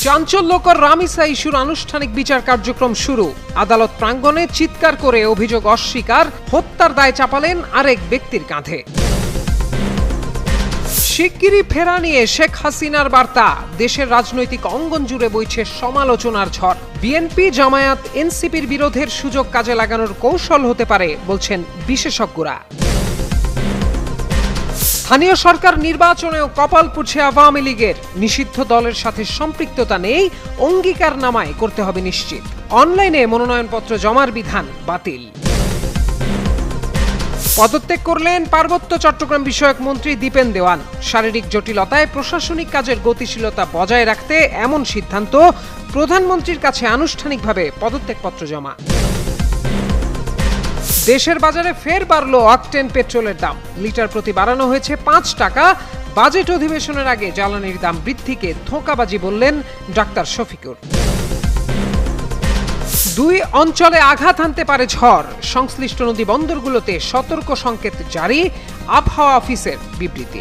চাঞ্চল্যকর রামিসা ইস্যুর আনুষ্ঠানিক বিচার কার্যক্রম শুরু। আদালত প্রাঙ্গণে চিৎকার করে অভিযোগ অস্বীকার, হত্যার দায় চাপালেন আরেক ব্যক্তির কাঁধে। শিগগিরই ফেরা নিয়ে শেখ হাসিনার বার্তা, দেশের রাজনৈতিক অঙ্গন জুড়ে বইছে সমালোচনার ঝড়। বিএনপি জামায়াত এনসিপির বিরোধের সুযোগ কাজে লাগানোর কৌশল হতে পারে বলছেন বিশেষজ্ঞরা। স্থানীয় সরকার নির্বাচনেও কপাল পুড়ছে আওয়ামী লীগের, নিষিদ্ধ দলের সাথে সম্পৃক্ততা নেই, অঙ্গীকারনামায় করতে হবে নিশ্চিত। অনলাইনে মনোনয়নপত্র জমার বিধান বাতিল। পদত্যাগ করলেন পার্বত্য চট্টগ্রাম বিষয়ক মন্ত্রী দীপেন দেওয়ান। শারীরিক জটিলতায় প্রশাসনিক কাজের গতিশীলতা বজায় রাখতে এমন সিদ্ধান্ত, প্রধানমন্ত্রীর কাছে আনুষ্ঠানিকভাবে পদত্যাগপত্র জমা। দেশের বাজারে ফের বাড়ল অকটেন পেট্রোলের দাম, লিটার প্রতি বাড়ানো হয়েছে 5 টাকা। বাজেট অধিবেশনের আগে জ্বালানির দাম বৃদ্ধিকে ধোঁকাবাজি বললেন ডাক্তার শফিকুর। 2 অঞ্চলে আঘাত হানতে পারে ঝড়, সংশ্লিষ্ট নদী বন্দরগুলোতে সতর্ক সংকেত জারি, আবহাওয়া অফিসের বিবৃতি।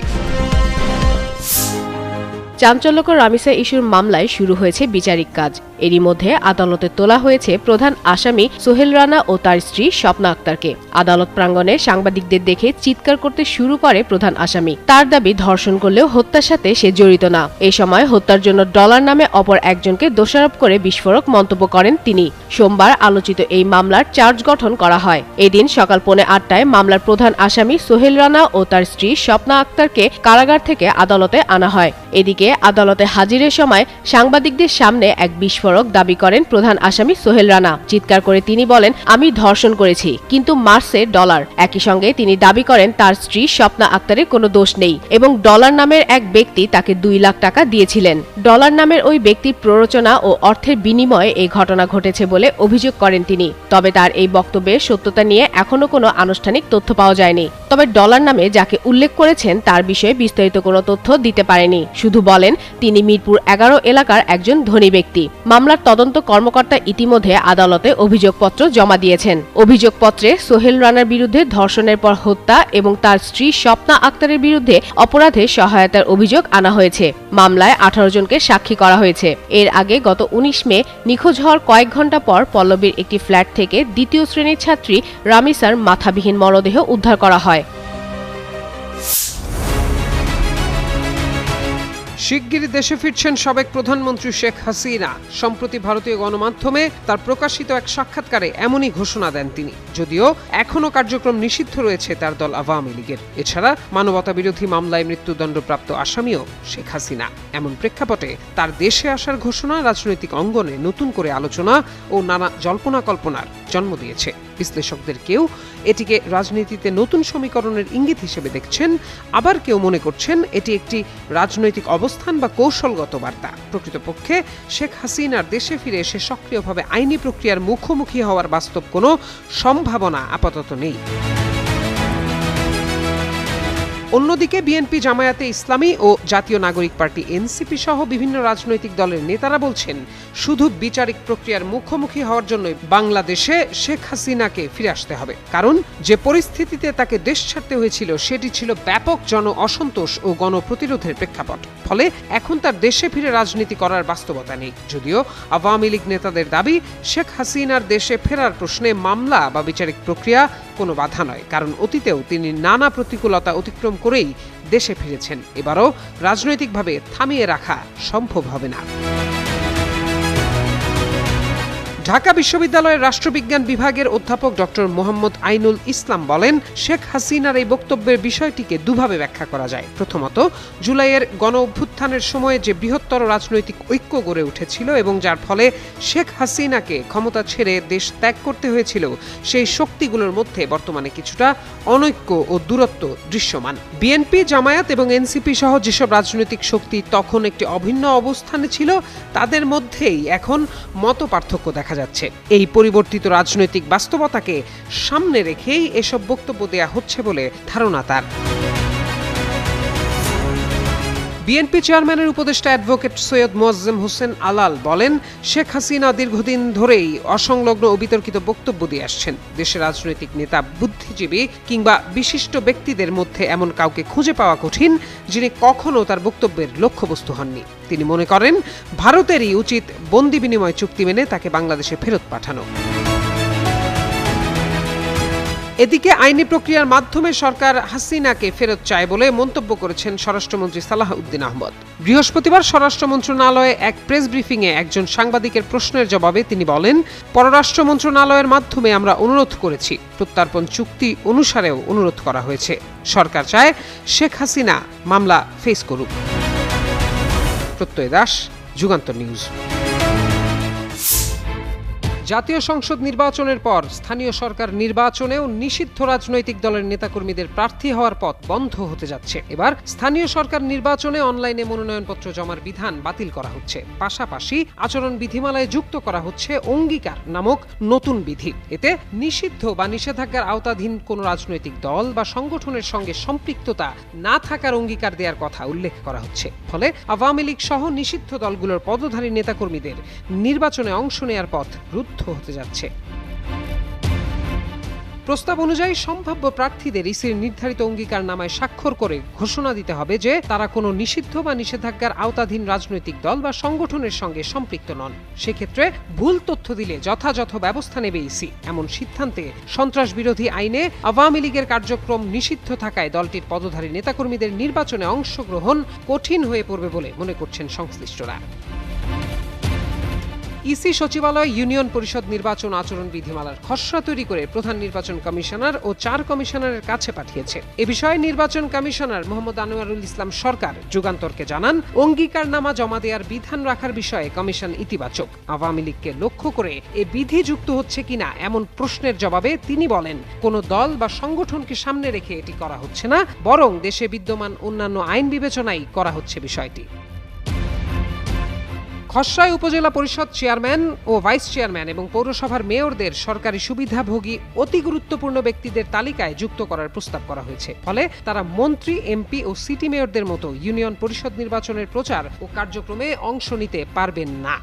চাঞ্চল্যকর রামিসা ইস্যুর মামলায় শুরু হয়েছে বিচারিক কাজ। এরই মধ্যে আদালতে তোলা হয়েছে প্রধান আসামি সোহেল রানা ও তার স্ত্রী স্বপ্না আক্তারকে। আদালত প্রাঙ্গণে সাংবাদিকদের দেখে চিৎকার করতে শুরু করে প্রধান আসামি। তার দাবি ধর্ষণ করলেও হত্যার সাথে সে জড়িত না। এই সময় হত্যার জন্য ডলার নামে অপর একজনকে দোষারোপ করে বিস্ফোরক মন্তব্য করেন তিনি। সোমবার আলোচিত এই মামলার চার্জ গঠন করা হয়। এদিন সকাল 8:45 মামলার প্রধান আসামি সোহেল রানা ও তার স্ত্রী স্বপ্না আক্তারকে কারাগার থেকে আদালতে আনা হয়। এদিকে আদালতে হাজিরের সময় সাংবাদিকদের সামনে এক বিস্ফোরক দাবি করেন প্রধান আসামি সোহেল রানা। চিৎকার করে তিনি বলেন, আমি ধর্ষণ করেছি, কিন্তু মারছে ডলার। একই সঙ্গে তিনি দাবি করেন তার স্ত্রী স্বপ্না আক্তারের কোনো দোষ নেই এবং ডলার নামের এক ব্যক্তি তাকে 2 লাখ টাকা দিয়েছিলেন। ডলার নামের ওই ব্যক্তির প্ররোচনা ও অর্থের বিনিময়ে এই ঘটনা ঘটেছে বলে অভিযোগ করেন তিনি। তবে তার এই বক্তব্যের সত্যতা নিয়ে এখনো কোনো আনুষ্ঠানিক তথ্য পাওয়া যায়নি। তবে ডলার নামে যাকে উল্লেখ করেছেন তার বিষয়ে বিস্তারিত কোনো তথ্য দিতে পারেনি। শুধু বলেন তিনি মিরপুর 11 এলাকার একজন ধনী ব্যক্তি। মামলার তদন্ত কর্মকর্তা ইতিমধ্যে আদালতে অভিযোগপত্র জমা দিয়েছেন। অভিযোগপত্রে সোহেল রানার বিরুদ্ধে ধর্ষণের পর হত্যা এবং তার স্ত্রী স্বপ্না আক্তারের বিরুদ্ধে অপরাধে সহায়তার অভিযোগ আনা হয়েছে। মামলায় 18 জনকে সাক্ষী করা হয়েছে। এর আগে গত 19 মে নিখোঁজ হওয়ার কয়েক ঘণ্টা পর পল্লবীর একটি ফ্ল্যাট থেকে 2য় শ্রেণীর ছাত্রী রামিসার মাথাবিহীন মরদেহ উদ্ধার করা হয়। শিগগিরই দেশে ফিরছেন সাবেক প্রধানমন্ত্রী শেখ হাসিনা। সম্প্রতি ভারতীয় গণমাধ্যমে তার প্রকাশিত এক সাক্ষাৎকারে এমনই ঘোষণা দেন তিনি, যদিও এখনও কার্যক্রম নিষিদ্ধ রয়েছে তার দল আওয়ামী লীগের। এছাড়া মানবতা বিরোধী মামলায় মৃত্যুদণ্ডপ্রাপ্ত আসামিও শেখ হাসিনা। এমন প্রেক্ষাপটে তার দেশে আসার ঘোষণা রাজনৈতিক অঙ্গনে নতুন করে আলোচনা ও নানা জল্পনা কল্পনার জন্ম দিয়েছে। বিশ্লেষকদের কেউ এটিকে রাজনীতিতে নতুন সমীকরণের ইঙ্গিত হিসেবে দেখছেন, আবার কেউ মনে করছেন এটি একটি রাজনৈতিক অবস্থান বা কৌশলগত বার্তা। প্রকৃতপক্ষে শেখ হাসিনার দেশে ফিরে এসে সক্রিয়ভাবে আইনি প্রক্রিয়ার মুখোমুখি হওয়ার বাস্তব কোনো সম্ভাবনা আপাতত নেই। অন্যদিকে বিএনপি, জামায়াতে ইসলামী ও জাতীয় নাগরিক পার্টি এনসিপি সহ বিভিন্ন রাজনৈতিক দলের নেতারা বলছেন, শুধু বিচারিক প্রক্রিয়ার মুখোমুখি হওয়ার জন্যই বাংলাদেশে শেখ হাসিনাকে ফিরে আসতে হবে। কারণ যে পরিস্থিতিতে তাকে দেশ ছাড়তে হয়েছিল সেটি ছিল ব্যাপক জন অসন্তোষ ও গণপ্রতিরোধের প্রেক্ষাপট। ফলে এখন তার দেশে ফিরে রাজনীতি করার বাস্তবতা নেই। যদিও আওয়ামী লীগ নেতাদের দাবি, শেখ হাসিনার দেশে ফেরার প্রশ্নে মামলা বা বিচারিক প্রক্রিয়া কোনো বাধা নয়, কারণ অতীতেও তিনি নানা প্রতিকূলতা অতিক্রম করেই দেশে ফিরেছেন। এবারও রাজনৈতিকভাবে থামিয়ে রাখা সম্ভব হবে না। ঢাকা বিশ্ববিদ্যালয়ের রাষ্ট্রবিজ্ঞান বিভাগের অধ্যাপক ডক্টর মোহাম্মদ আইনুল ইসলাম বলেন, শেখ হাসিনার এই বক্তব্যের বিষয়টিকে দুভাবে ব্যাখ্যা করা যায়। প্রথমত, জুলাইয়ের গণ অভ্যুত্থানের সময়ে যে বৃহত্তর রাজনৈতিক ঐক্য গড়ে উঠেছিল এবং যার ফলে শেখ হাসিনাকে ক্ষমতা ছেড়ে দেশ ত্যাগ করতে হয়েছিল, সেই শক্তিগুলোর মধ্যে বর্তমানে কিছুটা অনৈক্য ও দূরত্ব দৃশ্যমান। বিএনপি, জামায়াত এবং এনসিপি সহ যেসব রাজনৈতিক শক্তি তখন একটি অভিন্ন অবস্থানে ছিল, তাদের মধ্যেই এখন মত পার্থক্য দেখা যাচ্ছে। এই পরিবর্তিত রাজনৈতিক বাস্তবতাকে সামনে রেখেই এসব বক্তব্য দেয়া হচ্ছে বলে ধারণা তার। বিএনপি চেয়ারম্যানের উপদেষ্টা অ্যাডভোকেট সৈয়দ মোয়াজ্জেম হোসেন আলাল বলেন, শেখ হাসিনা দীর্ঘদিন ধরেই অসংলগ্ন ও বিতর্কিত বক্তব্য দিয়ে আসছেন। দেশের রাজনৈতিক নেতা বুদ্ধি বুদ্ধিজীবী কিংবা বিশিষ্ট ব্যক্তিদের মধ্যে এমন কাউকে খুঁজে পাওয়া কঠিন যিনি কখনো তার বক্তব্যের লক্ষ্যবস্তু হননি। তিনি মনে করেন ভারতেরই উচিত বন্দি বিনিময় চুক্তি মেনে তাকে বাংলাদেশে ফেরত পাঠানো। এদিকে আইনি প্রক্রিয়ার মাধ্যমে সরকার হাসিনাকে ফেরত চায় বলে মন্তব্য করেছেন স্বরাষ্ট্রমন্ত্রী সালাহউদ্দিন আহমদ। বৃহস্পতিবার স্বরাষ্ট্র মন্ত্রণালয়ে এক প্রেস ব্রিফিংয়ে একজন সাংবাদিকের প্রশ্নের জবাবে তিনি বলেন, পররাষ্ট্র মন্ত্রণালয়ের মাধ্যমে আমরা অনুরোধ করেছি, প্রত্যর্পণ চুক্তি অনুসারেও অনুরোধ করা হয়েছে। সরকার চায় শেখ হাসিনা মামলা ফেস করুক। প্রত্যয় দাস, যুগান্তর নিউজ। জাতীয় সংসদ নির্বাচনের পর স্থানীয় সরকার নির্বাচনেও নিষিদ্ধ রাজনৈতিক দলের নেতাকর্মীদের প্রার্থী হওয়ার পথ বন্ধ হতে যাচ্ছে। এবার স্থানীয় সরকার নির্বাচনে অনলাইনে মনোনয়নপত্র জমার বিধান বাতিল করা হচ্ছে। পাশাপাশি আচরণ বিধিমালায় যুক্ত করা হচ্ছে অঙ্গীকার নামক নতুন বিধি। এতে নিষিদ্ধ বা নিষেধাজ্ঞার আওতাধীন কোনো রাজনৈতিক দল বা সংগঠনের সঙ্গে সম্পৃক্ততা না থাকার অঙ্গীকার দেওয়ার কথা উল্লেখ করা হচ্ছে। ফলে আওয়ামী লীগ সহ নিষিদ্ধ দলগুলোর পদধারী নেতাকর্মীদের নির্বাচনে অংশ নেওয়ার পথ রুদ্ধ হতে যাচ্ছে। প্রস্তাব অনুযায়ী সম্ভাব্য প্রার্থীদের ইসির নির্ধারিত অঙ্গীকারনামায় স্বাক্ষর করে ঘোষণা দিতে হবে যে তারা কোনো নিষিদ্ধ বা নিষেধাজ্ঞার আওতাধীন রাজনৈতিক দল বা সংগঠনের সঙ্গে সম্পৃক্ত নন। সেক্ষেত্রে ভুল তথ্য দিলে যথাযথ ব্যবস্থা নেবে ইসি। এমন সিদ্ধান্তে সন্ত্রাস বিরোধী আইনে আওয়ামী লীগের কার্যক্রম নিষিদ্ধ থাকায় দলটির পদধারী নেতাকর্মীদের নির্বাচনে অংশগ্রহণ কঠিন হয়ে পড়বে বলে মনে করছেন সংশ্লিষ্টরা। ইসি সচিবালয় ইউনিয়ন পরিষদ নির্বাচন আচরণ বিধিমালার খসড়া তৈরি করে প্রধান নির্বাচন কমিশনার ও 4 কমিশনারের কাছে পাঠিয়েছে। এ বিষয়ে নির্বাচন কমিশনার মোহাম্মদ আনোয়ারুল ইসলাম সরকার যুগান্তরকে জানান, অঙ্গীকারনামা জমা দেওয়ার বিধান রাখার বিষয়ে কমিশন ইতিবাচক। আওয়ামী লীগকে লক্ষ্য করে এ বিধি যুক্ত হচ্ছে কিনা এমন প্রশ্নের জবাবে তিনি বলেন, কোনো দল বা সংগঠনকে সামনে রেখে এটি করা হচ্ছে না, বরং দেশে বিদ্যমান অন্যান্য আইন বিবেচনায় করা হচ্ছে বিষয়টি। খসড়ায় উপজেলা পরিষদ চেয়ারম্যান ও ভাইস চেয়ারম্যান এবং পৌরসভার মেয়রদের সরকারি সুবিধাভোগী অতি গুরুত্বপূর্ণ ব্যক্তিদের তালিকায় যুক্ত করার প্রস্তাব করা হয়েছে। ফলে তারা মন্ত্রী, এমপি ও সিটি মেয়রদের মতো ইউনিয়ন পরিষদ নির্বাচনের প্রচার ও কার্যক্রমে অংশ নিতে পারবেন না।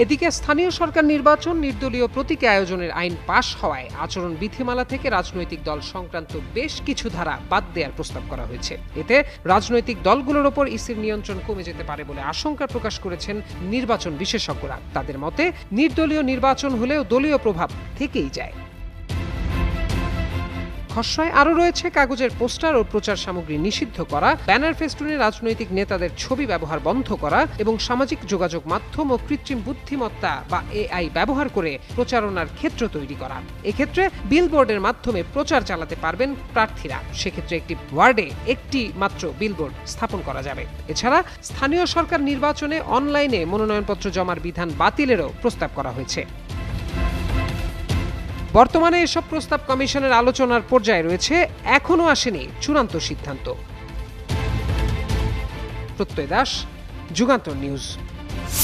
এদিকে স্থানীয় সরকার নির্বাচন নির্দলীয় প্রতীকে আয়োজনের আইন পাশ হওয়ায় আচরণ বিধিমালা থেকে রাজনৈতিক দল সংক্রান্ত বেশ কিছু ধারা বাদ দেওয়ার প্রস্তাব করা হয়েছে। এতে রাজনৈতিক দলগুলোর ওপর ইসির নিয়ন্ত্রণ কমে যেতে পারে বলে আশঙ্কা প্রকাশ করেছেন নির্বাচন বিশেষজ্ঞরা। তাদের মতে নির্দলীয় নির্বাচন হলেও দলীয় প্রভাব থেকেই যায়। খসড়ায় আরও রয়েছে কাগজের পোস্টার ও প্রচার সামগ্রী নিষিদ্ধ করা, ব্যানার ফেস্টুনে রাজনৈতিক নেতাদের ছবি ব্যবহার বন্ধ করা এবং সামাজিক যোগাযোগ মাধ্যম ও কৃত্রিম বুদ্ধিমত্তা বা এআই ব্যবহার করে প্রচারণার ক্ষেত্র তৈরি করা। এক্ষেত্রে বিলবোর্ডের মাধ্যমে প্রচার চালাতে পারবেন প্রার্থীরা। সেক্ষেত্রে একটি ওয়ার্ডে একটি মাত্র বিলবোর্ড স্থাপন করা যাবে। এছাড়া স্থানীয় সরকার নির্বাচনে অনলাইনে মনোনয়নপত্র জমার বিধান বাতিলেরও প্রস্তাব করা হয়েছে। বর্তমানে এসব প্রস্তাব কমিশনের আলোচনার পর্যায়ে রয়েছে, এখনো আসেনি চূড়ান্ত সিদ্ধান্ত। প্রত্যয় দাস, যুগান্তর নিউজ।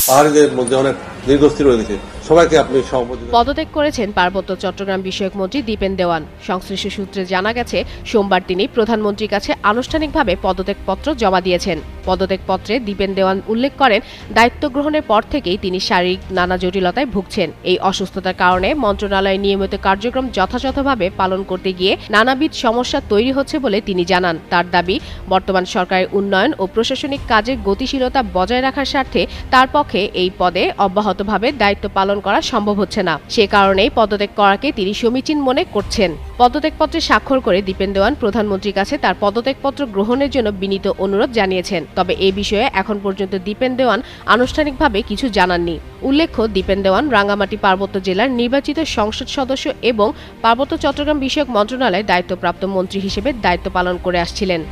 পাহাড়িদের মধ্যে অনেক দীর্ঘস্থির হয়ে গেছে, সবাইকে আপনি সহযোগিতা। পদত্যাগ করেছেন পার্বত্য চট্টগ্রাম বিষয়ক মন্ত্রী দীপেন দেওয়ান। সংশ্লিষ্ট সূত্রে জানা গেছে, সোমবার তিনি প্রধানমন্ত্রীর কাছে আনুষ্ঠানিকভাবে পদত্যাগপত্র জমা দিয়েছেন। পদত্যাগপত্রে দীপেন দেওয়ান উল্লেখ করেন, দায়িত্ব গ্রহণের পর থেকেই তিনি শারীরিক নানা জটিলতায় ভুগছেন। এই অসুস্থতার কারণে মন্ত্রণালয়ের নিয়মিত কার্যক্রম যথাযথভাবে পালন করতে গিয়ে নানাবিধ সমস্যা তৈরি হচ্ছে বলে তিনি জানান। তার দাবি, বর্তমান সরকারের উন্নয়ন ও প্রশাসনিক কাজের গতিশীলতা বজায় রাখার স্বার্থে তার পক্ষে এই পদে অব্যাহতভাবে দায়িত্ব পালন করা সম্ভব হচ্ছে না। সে কারণেই পদত্যাগ করাকে তিনি সমীচীন মনে করছেন। পদত্যাগপত্রে স্বাক্ষর করে দীপেন দেওয়ান প্রধানমন্ত্রীর কাছে তার পদত্যাগপত্র গ্রহণের জন্য বিনীত অনুরোধ জানিয়েছেন। তবে এই বিষয়ে এখন পর্যন্ত দীপেন দেওয়ান আনুষ্ঠানিকভাবে কিছু জানাননি। উল্লেখ্য, দীপেন দেওয়ান রাঙ্গামাটি পার্বত্য জেলার নির্বাচিত সংসদ সদস্য এবং পার্বত্য চট্টগ্রাম বিষয়ক মন্ত্রণালয়ের দায়িত্বপ্রাপ্ত মন্ত্রী হিসেবে দায়িত্ব পালন করে আসছিলেন।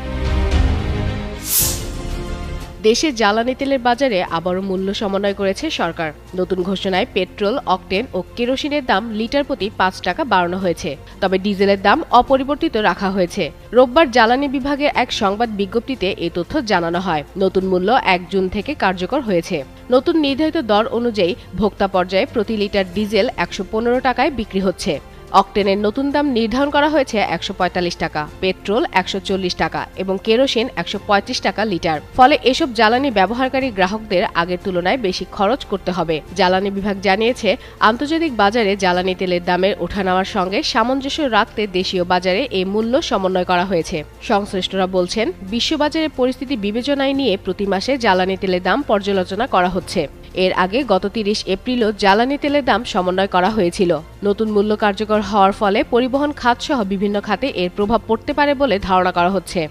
দেশে জ্বালানি তেলের বাজারে আবারও মূল্য সমন্বয় করেছে সরকার। নতুন ঘোষণায় পেট্রোল, অকটেন ও কেরোসিনের দাম লিটার প্রতি 5 টাকা বাড়ানো হয়েছে। তবে ডিজেলের দাম অপরিবর্তিত রাখা হয়েছে। রোববার জ্বালানি বিভাগের এক সংবাদ বিজ্ঞপ্তিতে এই তথ্য জানানো হয়। নতুন মূল্য 1 জুন থেকে কার্যকর হয়েছে। নতুন নির্ধারিত দর অনুযায়ী ভোক্তা পর্যায়ে প্রতি লিটার ডিজেল 115 টাকায় বিক্রি হচ্ছে। অকটেনের নতুন দাম নির্ধারণ করা হয়েছে ১৪৫ টাকা, পেট্রোল ১৪০ টাকা এবং কেরোসিন ১৩৫ টাকা লিটার। ফলে এসব জ্বালানি ব্যবহারকারী গ্রাহকদের আগের তুলনায় বেশি খরচ করতে হবে। জ্বালানি বিভাগ জানিয়েছে, আন্তর্জাতিক বাজারে জ্বালানি তেলের দামের ওঠানামার সঙ্গে সামঞ্জস্য রাখতে দেশীয় বাজারে এই মূল্য সমন্বয় করা হয়েছে। সংশ্লিষ্টরা বলছেন, বিশ্ববাজারের পরিস্থিতি বিবেচনায় নিয়ে প্রতি মাসে জ্বালানি তেলের দাম পর্যালোচনা করা হচ্ছে। এর আগে গত ৩০ এপ্রিলও জ্বালানি তেলের দাম সমন্বয় করা হয়েছিল। নতুন মূল্য কার্যকর হওয়ার ফলে পরিবহন খাত সহ বিভিন্ন খাতে এর প্রভাব পড়তে পারে বলে ধারণা করা হচ্ছে।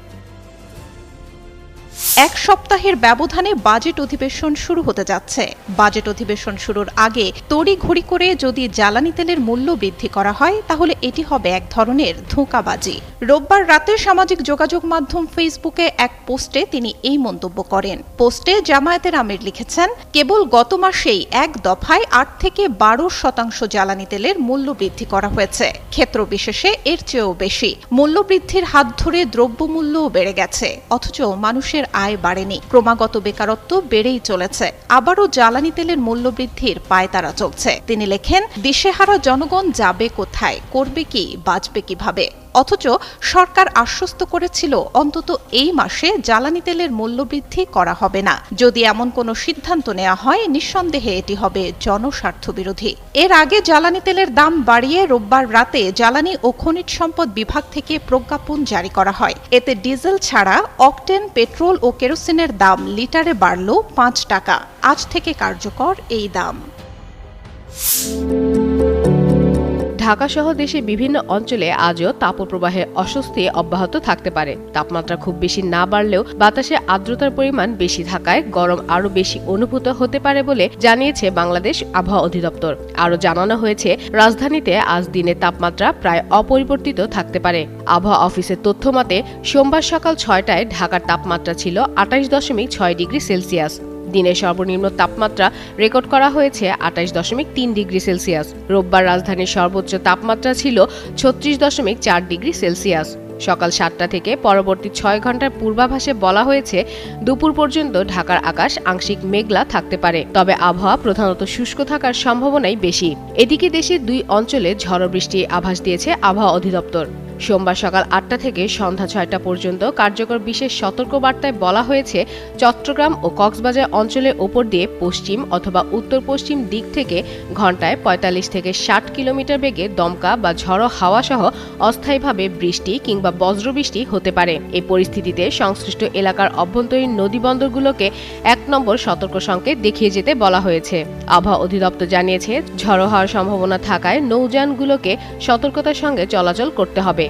এক সপ্তাহের ব্যবধানে বাজেট অধিবেশন শুরু হতে যাচ্ছে। বাজেট অধিবেশন শুরুর আগে তড়িঘড়ি করে যদি জ্বালানি তেলের মূল্য বৃদ্ধি করা হয় তাহলে এটি হবে এক ধরনের ধোঁকাবাজি। রোববার রাতে সামাজিক যোগাযোগ মাধ্যম ফেসবুকে এক পোস্টে তিনি এই মন্তব্য করেন। পোস্টে জামায়াতের আমির লিখেছেন, কেবল গত মাসেই এক দফায় ৮ থেকে ১২% জ্বালানি তেলের মূল্য বৃদ্ধি করা হয়েছে। ক্ষেত্র বিশেষে এর চেয়েও বেশি। মূল্য বৃদ্ধির হাত ধরে দ্রব্যমূল্যও বেড়ে গেছে, অথচ মানুষের আয় বাড়েনি। ক্রমাগত বেকারত্ব বেড়েই চলেছে। আবারও জ্বালানি তেলের মূল্য বৃদ্ধির পায়তারা চলছে। তিনি লেখেন, দিশেহারা জনগণ যাবে কোথায়, করবে কি, বাঁচবে কিভাবে? অথচ সরকার আশ্বস্ত করেছিল অন্তত এই মাসে জ্বালানি তেলের মূল্য বৃদ্ধি করা হবে না। যদি এমন কোনো সিদ্ধান্ত নেওয়া হয়, নিঃসন্দেহে এটি হবে জনস্বার্থ বিরোধী। এর আগে জ্বালানি তেলের দাম বাড়িয়ে রোববার রাতে জ্বালানি ও খনিজ সম্পদ বিভাগ থেকে প্রজ্ঞাপন জারি করা হয়। এতে ডিজেল ছাড়া অকটেন, পেট্রোল ও কেরোসিনের দাম লিটারে বাড়ল ৫ টাকা। আজ থেকে কার্যকর এই দাম। ঢাকা সহ দেশের বিভিন্ন অঞ্চলে আজও তাপপ্রবাহের অস্বস্তি অব্যাহত থাকতে পারে। তাপমাত্রা খুব বেশি না বাড়লেও বাতাসে আর্দ্রতার পরিমাণ বেশি থাকায় গরম আরও বেশি অনুভূত হতে পারে বলে জানিয়েছে বাংলাদেশ আবহাওয়া অধিদপ্তর। আরও জানানো হয়েছে, রাজধানীতে আজ দিনের তাপমাত্রা প্রায় অপরিবর্তিত থাকতে পারে। আবহাওয়া অফিসের তথ্য মতে সোমবার সকাল ৬টায় ঢাকার তাপমাত্রা ছিল ২৮.৬ ডিগ্রি সেলসিয়াস। দিনের সর্বনিম্ন তাপমাত্রা রেকর্ড করা হয়েছে ২৮.৩ ডিগ্রি সেলসিয়াস। রোববার রাজধানীর সর্বোচ্চ তাপমাত্রা ছিল ৩৬.৪ ডিগ্রি সেলসিয়াস। সকাল ৭টা থেকে পরবর্তী ৬ ঘন্টার পূর্বাভাসে বলা হয়েছে, দুপুর পর্যন্ত ঢাকার আকাশ আংশিক মেঘলা থাকতে পারে, তবে আবহাওয়া প্রধানত শুষ্ক থাকার সম্ভাবনাই বেশি। এদিকে দেশের ২ অঞ্চলে ঝড় বৃষ্টির আভাস দিয়েছে আবহাওয়া অধিদপ্তর। সোমবার সকাল ৮টা থেকে সন্ধ্যা ৬টা পর্যন্ত কার্যকর বিশেষ সতর্কবার্তায় বলা হয়েছে, চট্টগ্রাম ও কক্সবাজার অঞ্চলের ওপর দিয়ে পশ্চিম অথবা উত্তর পশ্চিম দিক থেকে ঘন্টায় ৪৫ থেকে ৬০ কিলোমিটার বেগে দমকা বা ঝড়ো হাওয়া সহ অস্থায়ীভাবে বৃষ্টি কিংবা বজ্রবৃষ্টি হতে পারে। এই পরিস্থিতিতে সংশ্লিষ্ট এলাকার অভ্যন্তরীণ নদীবন্দরগুলোকে ১ নম্বর সতর্ক সংকেত দেখিয়ে যেতে বলা হয়েছে। আবহাওয়া অধিদপ্তর জানিয়েছে, ঝড়ো হওয়ার সম্ভাবনা থাকায় নৌযানগুলোকে সতর্কতার সঙ্গে চলাচল করতে হবে।